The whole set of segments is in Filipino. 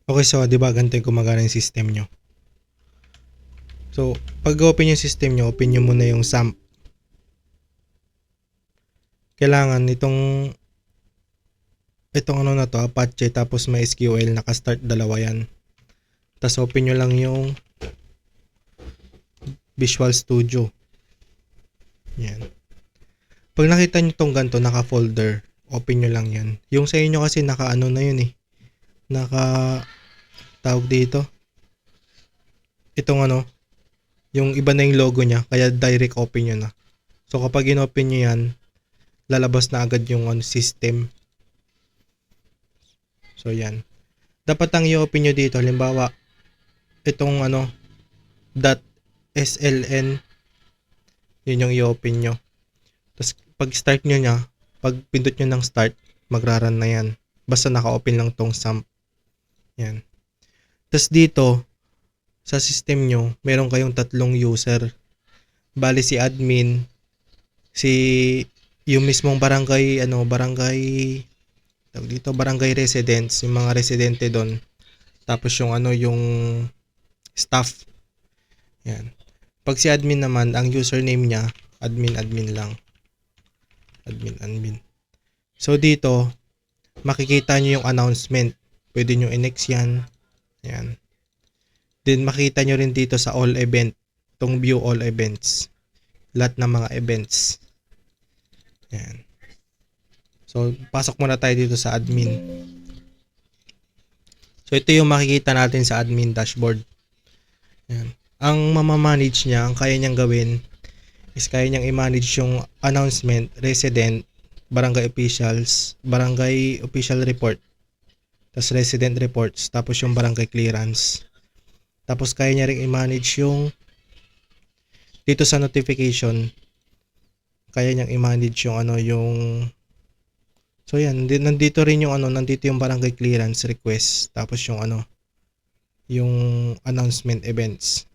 Okay, so 'di ba ganito yung gumagana yung system nyo. So, pag open yung system nyo, open nyo muna yung SAMP. Kailangan itong ano na to, Apache, tapos may SQL, naka-start dalawa yan. Tapos open nyo lang yung Visual Studio. Yan. Pag nakita nyo tong ganito, naka-folder, open nyo lang yan. Yung sa inyo kasi naka-ano na yun eh. Tawag dito. Itong ano, yung iba na yung logo niya, kaya direct open nyo na. So kapag in-open nyo yan, lalabas na agad yung system. So yan. Dapat ang i-open nyo dito, halimbawa, itong .sln, yun yung i-open nyo. Tapos pag start nyo niya, pag pindot nyo ng start, magraran na yan. Basta naka-open lang tong SAMP. Yan. Tapos dito, sa system nyo, meron kayong tatlong user. Bali si admin, yung mismong barangay barangay residents, yung mga residente doon. Tapos yung yung staff. Yan. Pag si admin naman, ang username niya, admin lang. Admin. So dito, makikita nyo yung announcement. Pwede nyo i-next yan. Yan. Then makita nyo rin dito sa all event. Itong view all events. Lahat ng mga events. Yan. So, pasok muna tayo dito sa admin. So, ito yung makikita natin sa admin dashboard. Yan. Ang mamamanage niya, ang kaya niyang gawin is kaya niyang i-manage yung announcement, resident, barangay officials, barangay official report, tapos resident reports, tapos yung barangay clearance. Tapos kaya niya rin i-manage yung dito sa notification, kaya niyang i-manage yung so yan, nandito rin yung nandito yung barangay clearance request, tapos yung yung announcement events.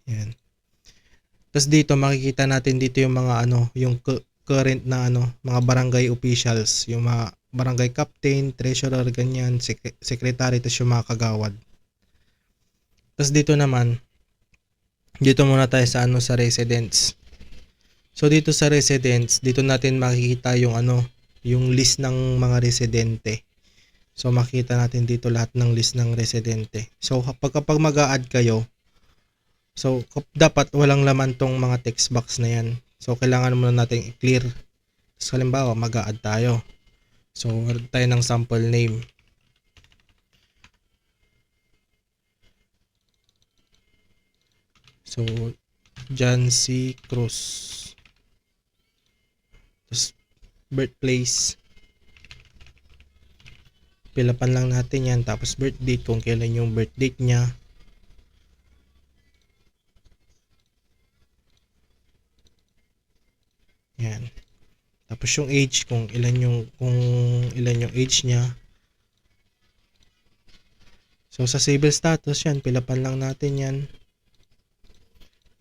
Yan. Tapos dito makikita natin dito yung mga yung current na mga barangay officials, yung mga barangay captain, treasurer, ganyan, secretary, tapos yung mga kagawad. Tapos dito naman, dito muna tayo sa sa residents. So dito sa residents, dito natin makikita yung yung list ng mga residente. So makita natin dito lahat ng list ng residente. So kapag mag-a-add kayo, so dapat walang laman tong mga text box na yan. So kailangan muna natin i-clear. So halimbawa mag-a-add tayo. So add tayo ng sample name. So John C. Cruz. Tapos birthplace. Pilapan lang natin yan. Tapos birth date, kung kailan yung birth date niya. Yan. Tapos yung age, kung ilan yung age niya. So sa civil status yan, pilapan lang natin yan.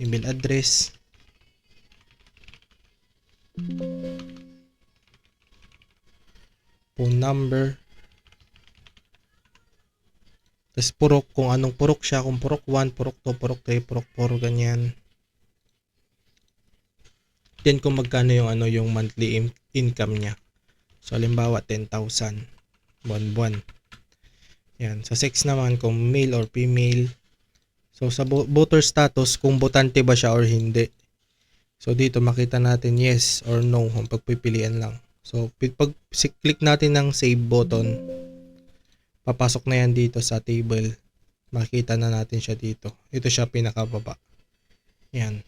Email address. Phone number. Tapos purok, kung anong purok siya, kung purok 1, purok 2, purok 3, purok 4, ganyan. Then kung magkano yung yung monthly income niya. So halimbawa 10,000 buwan-buwan. Yan, sa sex naman kung male or female. So sa voter status, kung botante ba siya or hindi. So dito makita natin yes or no, kung pagpipilian lang. So pag click natin ng save button, papasok na yan dito sa table. Makita na natin siya dito. Ito siya pinakababa. Yan.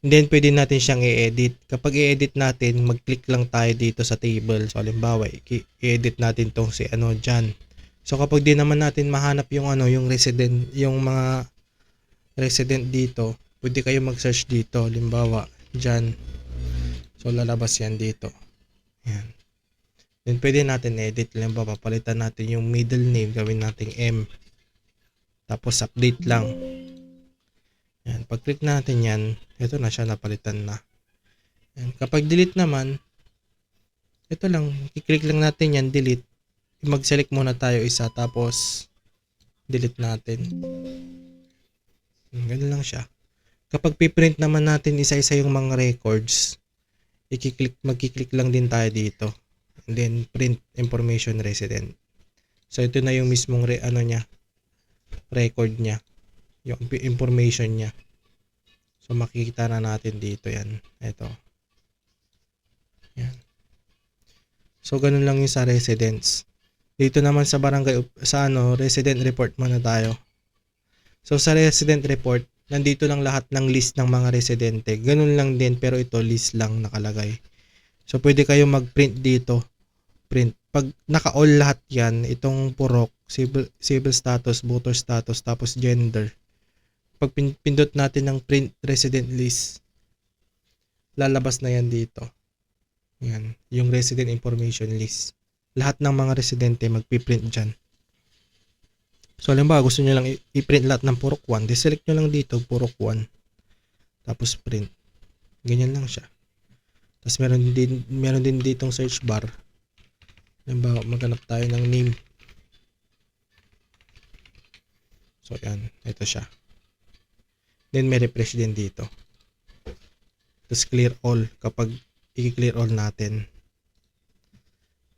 And then pwede natin siyang i-edit. Kapag i-edit natin, mag-click lang tayo dito sa table. So halimbawa, i-edit natin tong si dyan. So kapag di naman natin mahanap yung yung resident, yung mga resident dito, pwede kayo mag-search dito. Halimbawa, dyan. So lalabas yan dito. Yan. Then pwede natin edit. Halimbawa, papalitan natin yung middle name, gawin natin M. Tapos update lang. Yan, pag click natin yan, ito na siya, napalitan na. Yan, kapag delete naman, ito lang, i-click lang natin yan, delete. Mag-select muna tayo isa, tapos delete natin. Ganun lang siya. Kapag piprint naman natin isa-isa yung mga records, magkiklik lang din tayo dito. And then print information resident. So ito na yung mismong record niya, yung information niya. So makikita na natin dito yan. Ito. Yan. So ganun lang yung sa residence. Dito naman sa barangay resident report muna tayo. So sa resident report, nandito lang lahat ng list ng mga residente. Ganun lang din pero ito list lang nakalagay. So pwede kayo mag-print dito. Print. Pag naka-all lahat yan, itong purok, civil status, voter status, tapos gender. Pag pindot natin ng print resident list, lalabas na yan dito. Yan, yung resident information list. Lahat ng mga residente magpiprint dyan. So, halimbawa, gusto nyo lang i-print lahat ng purok 1. Deselect nyo lang dito, purok 1. Tapos print. Ganyan lang siya. Tapos meron din ditong search bar. Halimbawa, maghanap tayo ng name. So, yan. Ito siya. Then, may refresh din dito. Tapos, clear all kapag i-clear all natin.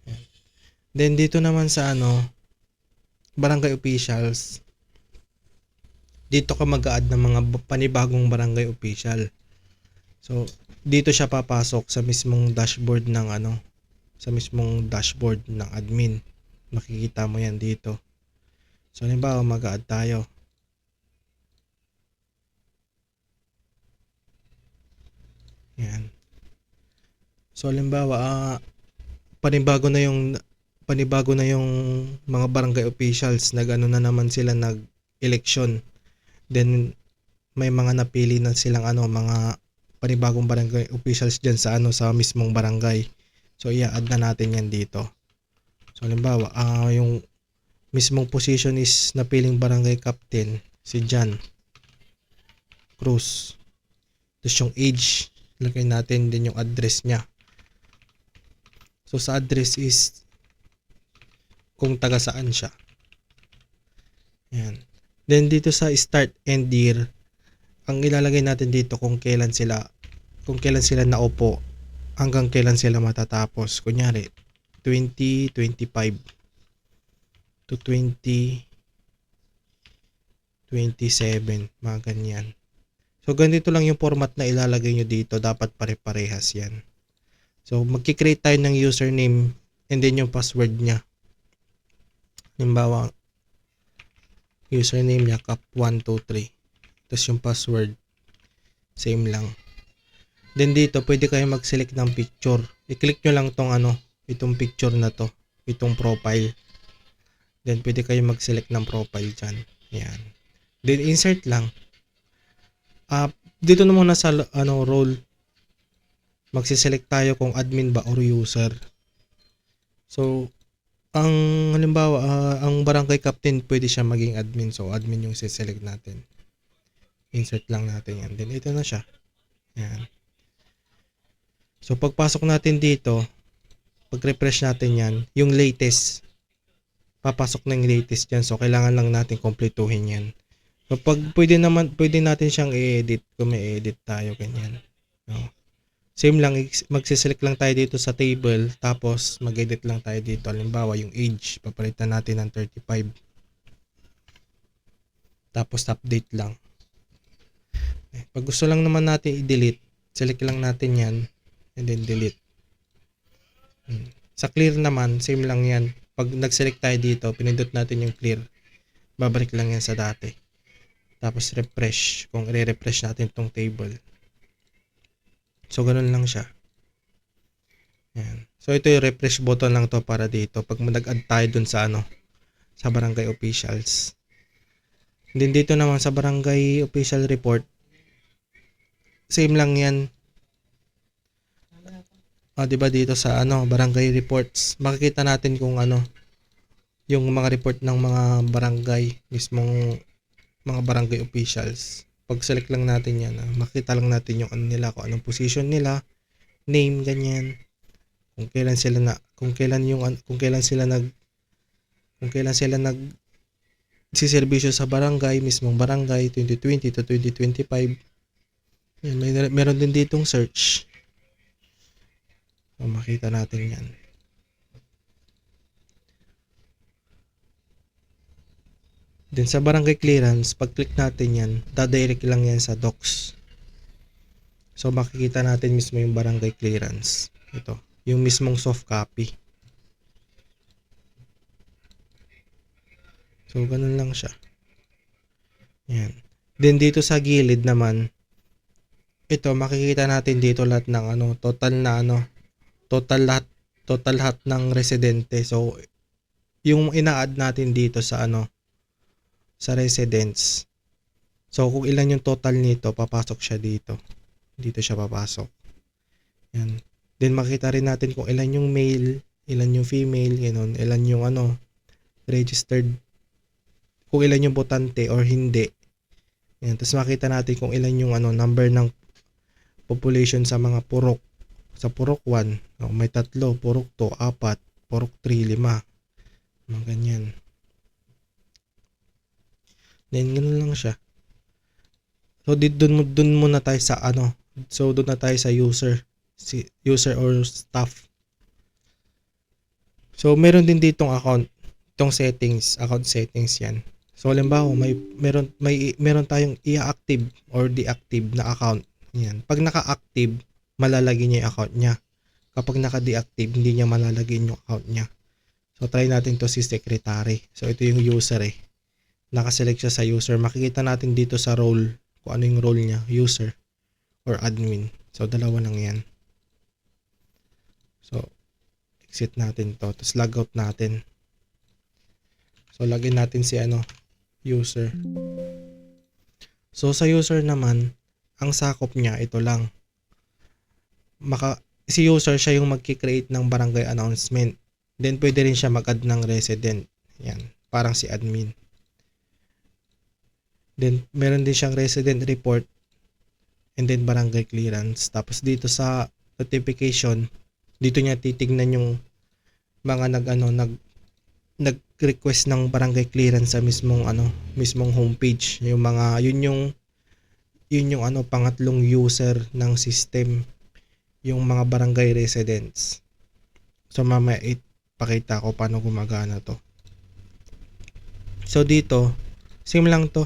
Yan. Then, dito naman sa barangay officials, dito ka mag-a-add ng mga panibagong barangay official. So, dito siya papasok sa mismong dashboard ng admin. Makikita mo yan dito. So, halimbawa, mag-a-add tayo. Yan. So, halimbawa, panibago na yung mga barangay officials, na naman sila nag-election. Then may mga napili na silang mga panibagong barangay officials diyan sa mismong barangay. So i-add na natin yan dito. So halimbawa, yung mismong position is napiling barangay captain si John Cruz. Tapos yung age, lagay natin din yung address niya. So sa address is kung taga saan siya. Yan. Then dito sa start and year, ang ilalagay natin dito kung kailan sila naupo hanggang kailan sila matatapos. Kunyari 2025 to 2027, mga ganyan. So ganito lang yung format na ilalagay nyo dito, dapat pare-parehas yan. So magki-create tayo ng username and then yung password niya. Halimbawa, username niya cap123. Tapos yung password, same lang. Then dito, pwede kayo mag-select ng picture. I-click nyo lang itong picture na to, itong profile. Then pwede kayo mag-select ng profile dyan. Yan. Then insert lang. Dito na muna sa role, magsiselect tayo kung admin ba or user. So, halimbawa, ang barangay captain, pwede siya maging admin. So, admin yung siselect natin. Insert lang natin yan. Then, ito na siya. Yan. So, pagpasok natin dito, pag-refresh natin yan, yung latest, papasok na yung latest yan. So, kailangan lang natin kompletuhin yan. So, pwede natin siyang i-edit kung may edit tayo, ganyan. No? Same lang, magsiselect lang tayo dito sa table, tapos mag-edit lang tayo dito. Halimbawa, yung age, papalitan natin ng 35. Tapos update lang. Pag gusto lang naman natin i-delete, select lang natin yan, and then delete. Sa clear naman, same lang yan. Pag nag-select tayo dito, pinindot natin yung clear, babalik lang yan sa dati. Tapos refresh, kung i-refresh natin itong table. So, ganun lang siya. Yan. So, ito yung refresh button lang to para dito. Pag nag-add tayo dun sa sa barangay officials. Then, dito naman sa barangay official report, same lang yan. Diba dito sa barangay reports, makikita natin kung yung mga report ng mga barangay, mismong mga barangay officials. Pag select lang natin yan, makita lang natin yung nila, kung anong position nila, name, ganyan. Kung kailan sila nagsiservisyo sa barangay, mismong barangay 2020 to 2025. Yan, meron din ditong search. So, makita natin yan. Then sa barangay clearance, pag-click natin yan, dadirect lang yan sa docs. So makikita natin mismo yung barangay clearance. Ito, yung mismong soft copy. So ganun lang siya. Yan. Then dito sa gilid naman, ito makikita natin dito lahat ng total lahat ng residente. So yung ina-add natin dito sa sa residents. So kung ilan yung total nito, papasok siya dito. Dito siya papasok. Yan. Then makita rin natin kung ilan yung male, ilan yung female, ganun, ilan yung registered, kung ilan yung botante or hindi. Yan. Tapos makita natin kung ilan yung number ng population sa mga purok. Sa purok 1, may 3, purok 2, 4, purok 3, 5. Mga ganyan. Then ganun lang siya. So doon muna tayo sa So doon na tayo sa user or staff. So meron din ditong account settings yan. So halimbawa meron tayong i-active or deactive na account. Yan. Pag naka-active, malalagay niya yung account niya. Kapag naka-deactive, hindi niya malalagay yung account niya. So try natin to si secretary. So ito yung user Nakaselect siya sa user. Makikita natin dito sa role kung ano yung role niya, user or admin. So dalawa lang yan. So exit natin to, tapos logout natin. So login natin si user. So sa user naman, ang sakop niya ito lang. Si user siya yung magki-create ng barangay announcement. Then pwede rin siya mag-add ng resident. Yan, parang si admin. Then meron din siyang resident report and then barangay clearance. Tapos dito sa notification, dito niya titignan yung mga nag-request ng barangay clearance sa mismong homepage. Yung mga yun yung pangatlong user ng system, yung mga barangay residents. So mamaya ipakita ko paano gumagana to. So dito, same lang to.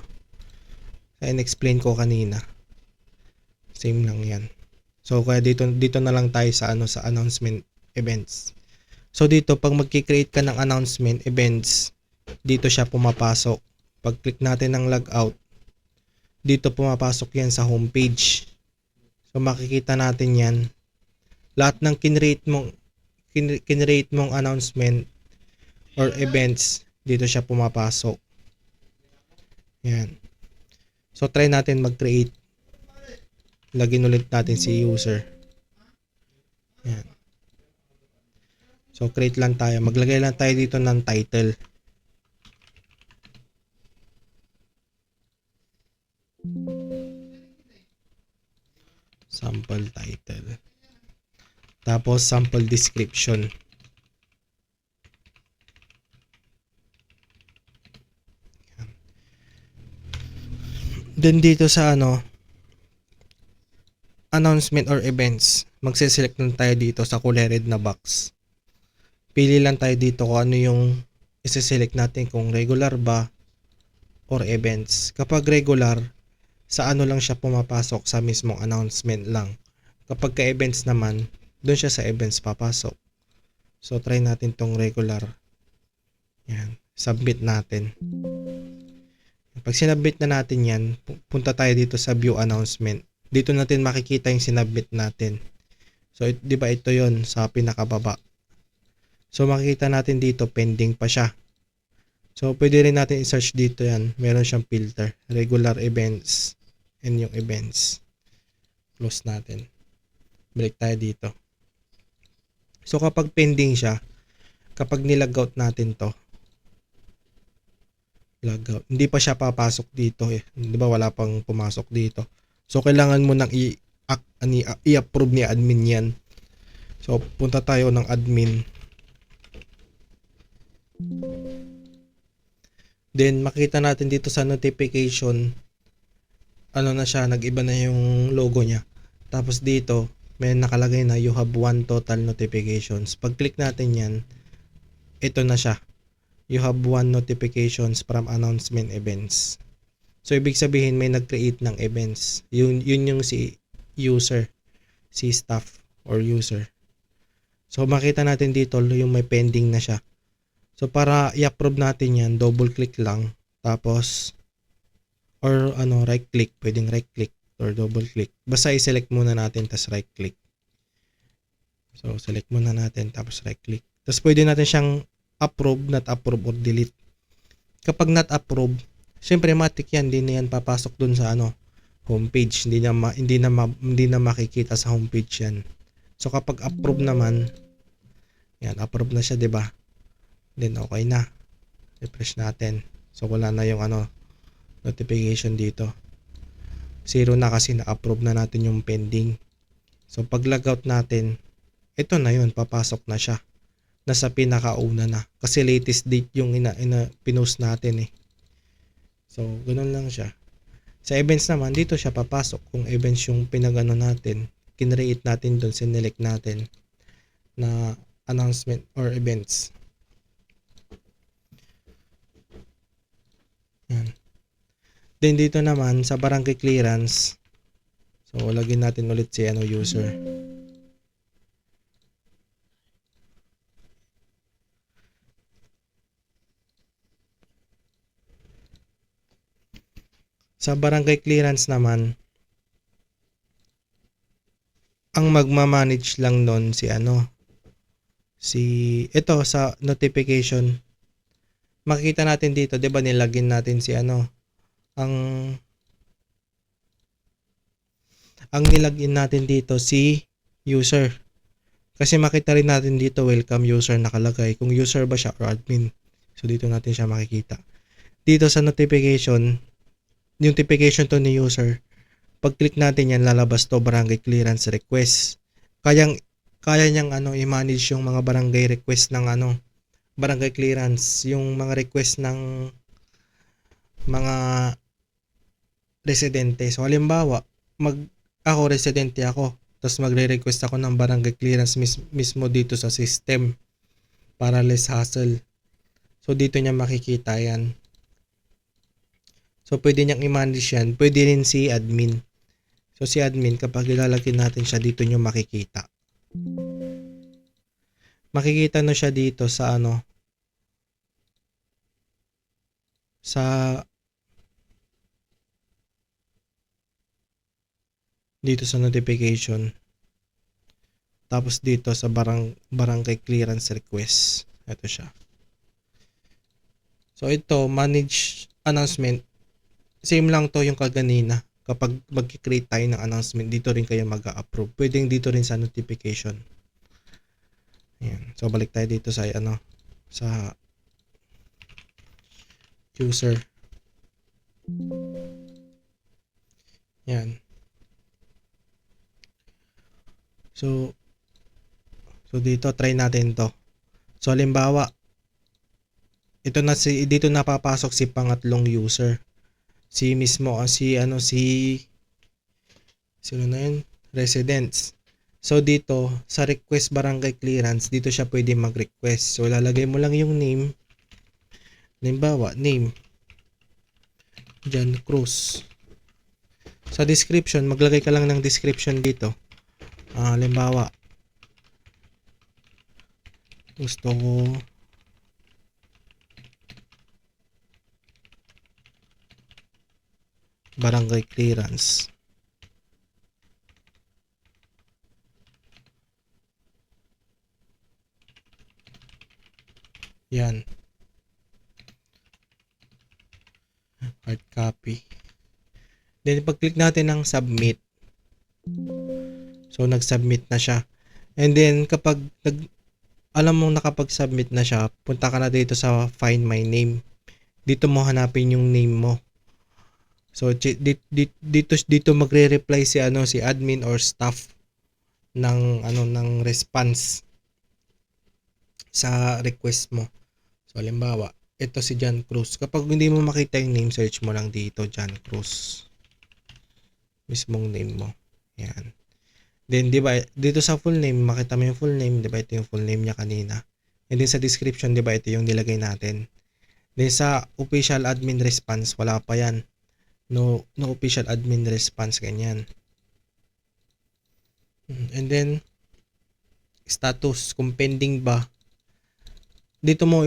In-explain ko kanina. Same lang yan. So kaya dito na lang tayo sa sa announcement events. So dito pag magki-create ka ng announcement events, dito siya pumapasok. Pag click natin ng logout, dito pumapasok yan sa homepage. So makikita natin yan. Lahat ng kinrate mong announcement or events, dito siya pumapasok. Yan. So try natin mag-create. Lagin ulit natin si user. Yan. So create lang tayo. Maglagay lang tayo dito ng title. Sample title. Tapos sample description. Then dito sa announcement or events, magse-select lang tayo dito sa kulay red na box. Pili lang tayo dito kung ano yung isi-select natin, kung regular ba or events. Kapag regular, sa lang siya pumapasok, sa mismong announcement lang. Kapag ka-events naman, doon siya sa events papasok. So try natin tong regular. Yan, submit natin. Pag sinubmit na natin yan, punta tayo dito sa view announcement. Dito natin makikita yung sinubmit natin. So, di ba ito yon sa pinakababa. So, makikita natin dito, pending pa siya. So, pwede rin natin i-search dito yan. Meron siyang filter. Regular events and yung events. Close natin. Balik tayo dito. So, kapag pending siya, kapag nilogout natin to, logout, hindi pa siya papasok dito Di ba wala pang pumasok dito. So kailangan mo nang i-approve ni admin 'yan. So punta tayo ng admin. Then makita natin dito sa notification, ano na siya, nag-iba na yung logo niya. Tapos dito, may nakalagay na you have 1 total notifications. Pag click natin yan, ito na siya. You have 1 notifications from announcement events. So ibig sabihin may nag-create ng events. Yun yung si user, si staff or user. So makita natin dito yung may pending na siya. So para i-approve natin yan, double click lang. Tapos or right click, pwedeng right click or double click. Basta i-select muna natin tapos right click. So select muna natin tapos right click. Tapos pwede natin siyang approve, not approve or delete. Kapag not approve, syempre matik yan, hindi na yan papasok dun sa homepage. Hindi na makikita sa homepage yan. So kapag approve naman, yan, approve na siya, 'di ba? Then okay na. Refresh natin. So wala na yung notification dito. 0 na kasi na-approve na natin yung pending. So pag logout natin, ito na yun, papasok na siya. Nasa pinakauna na. Kasi latest date yung pinost natin eh. So ganoon lang siya. Sa events naman, dito siya papasok kung events yung pinagano natin. Kinreate natin doon, sinelect natin na announcement or events. Yan. Then dito naman sa barangay clearance, so lagyan natin ulit si user. Sa barangay clearance naman, ang magma-manage lang nun si ito sa notification. Makikita natin dito, 'di ba, nilagin natin si ang nilagin natin dito si user. Kasi makita rin natin dito welcome user nakalagay. Kung user ba siya or admin. So dito natin siya makikita. Dito sa notification, notification to ni user. Pag click natin yan, lalabas to barangay clearance request. Kaya niyang i-manage yung mga barangay request ng barangay clearance, yung mga request ng mga residente. So halimbawa, ako residente ako, tapos magre-request ako ng barangay clearance mismo dito sa system para less hassle. So dito niya makikita yan. So pwede niyang i-manage yan. Pwede rin si admin. So si admin, kapag ilalagay natin siya, dito niyo makikita. Makikita na siya dito sa dito sa notification. Tapos dito sa barangay clearance request. Ito siya. So ito, manage announcement. Same lang to yung kaganina. Kapag mag-create tayo ng announcement, dito rin kayo mag-approve. Pwedeng dito rin sa notification. Ayan. So balik tayo dito sa sa user. Yan. So dito try natin to. So halimbawa, dito napapasok si pangatlong user. Si sino na yun? Residents. So dito sa request barangay clearance, dito siya pwede mag-request. So lalagay mo lang yung name. Halimbawa, name John Cruz. Sa description, maglagay ka lang ng description dito. Halimbawa, gusto ko barangay clearance. Yan. Hard copy. Then pag-click natin ng submit. So nag-submit na siya. And then kapag alam mong nakapag-submit na siya, punta ka na dito sa find my name. Dito mo hanapin yung name mo. So dito magre-reply si admin or staff ng response sa request mo. So halimbawa, ito si John Cruz. Kapag hindi mo makita yung name, search mo lang dito, John Cruz. Mismong name mo. Yan. Then, di ba, dito sa full name, makita mo yung full name, di ba, ito yung full name niya kanina. And then sa description, di ba, ito yung nilagay natin. Then sa official admin response, wala pa yan. No official admin response, ganyan. And then, status, kung pending ba. Dito mo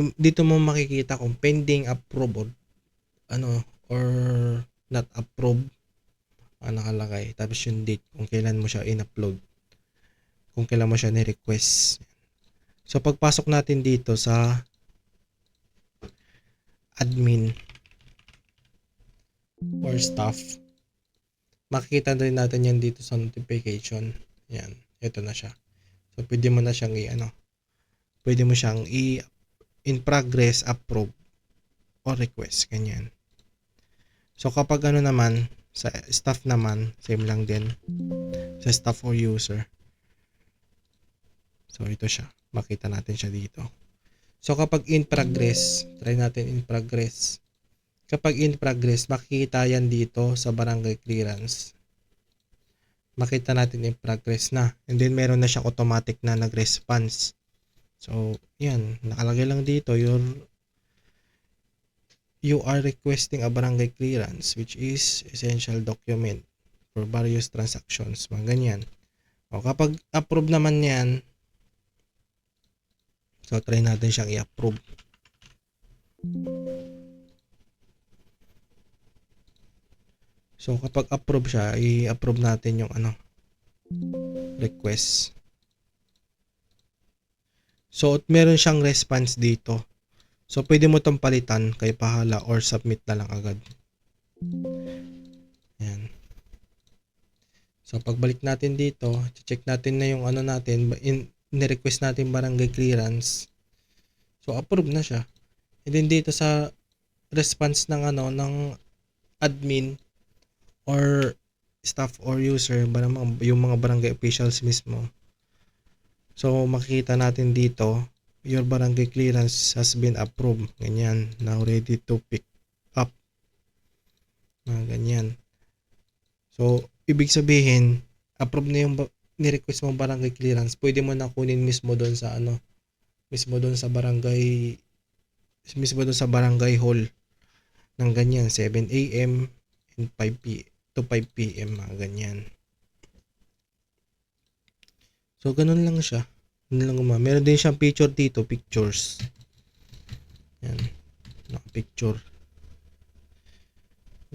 makikita kung pending, approve, or not approve. Nakalagay. Tapos yung date, kung kailan mo siya in-upload. Kung kailan mo siya ni-request. So, pagpasok natin dito sa admin or staff, makikita rin natin yan dito sa notification. Yan. Ito na siya. So, pwede mo na siyang pwede mo siyang in progress, approve, or request. Ganyan. So, kapag naman, sa staff naman, same lang din. Sa staff or user. So, ito siya. Makita natin siya dito. So, kapag in progress, try natin in progress. Kapag in progress, makikita yan dito sa barangay clearance. Makita natin in progress na. And then, meron na siyang automatic na nag-response. So, yan. Nakalagay lang dito, you are requesting a barangay clearance which is essential document for various transactions. Mga ganyan. O, kapag approve naman yan, so, try natin siyang i-approve. So, kapag approve siya, i-approve natin yung request. So, meron siyang response dito. So, pwede mo itong palitan kay pahala or submit na lang agad. Ayan. So, pagbalik natin dito, check natin na yung natin, ni-request natin barangay clearance. So, approve na siya. And then dito sa response ng ng admin or staff or user, yung mga barangay officials mismo. So, makikita natin dito, your barangay clearance has been approved. Ganyan. Now ready to pick up. Ganyan. So, ibig sabihin, approve na yung ni-request mong barangay clearance. Pwede mo na kunin mismo doon sa mismo doon sa barangay hall ng ganyan, 7 AM and 5 PM, mga ganyan. So, ganun lang siya. Meron din siyang picture dito, pictures. Yan. Naka-picture.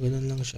Ganun lang siya.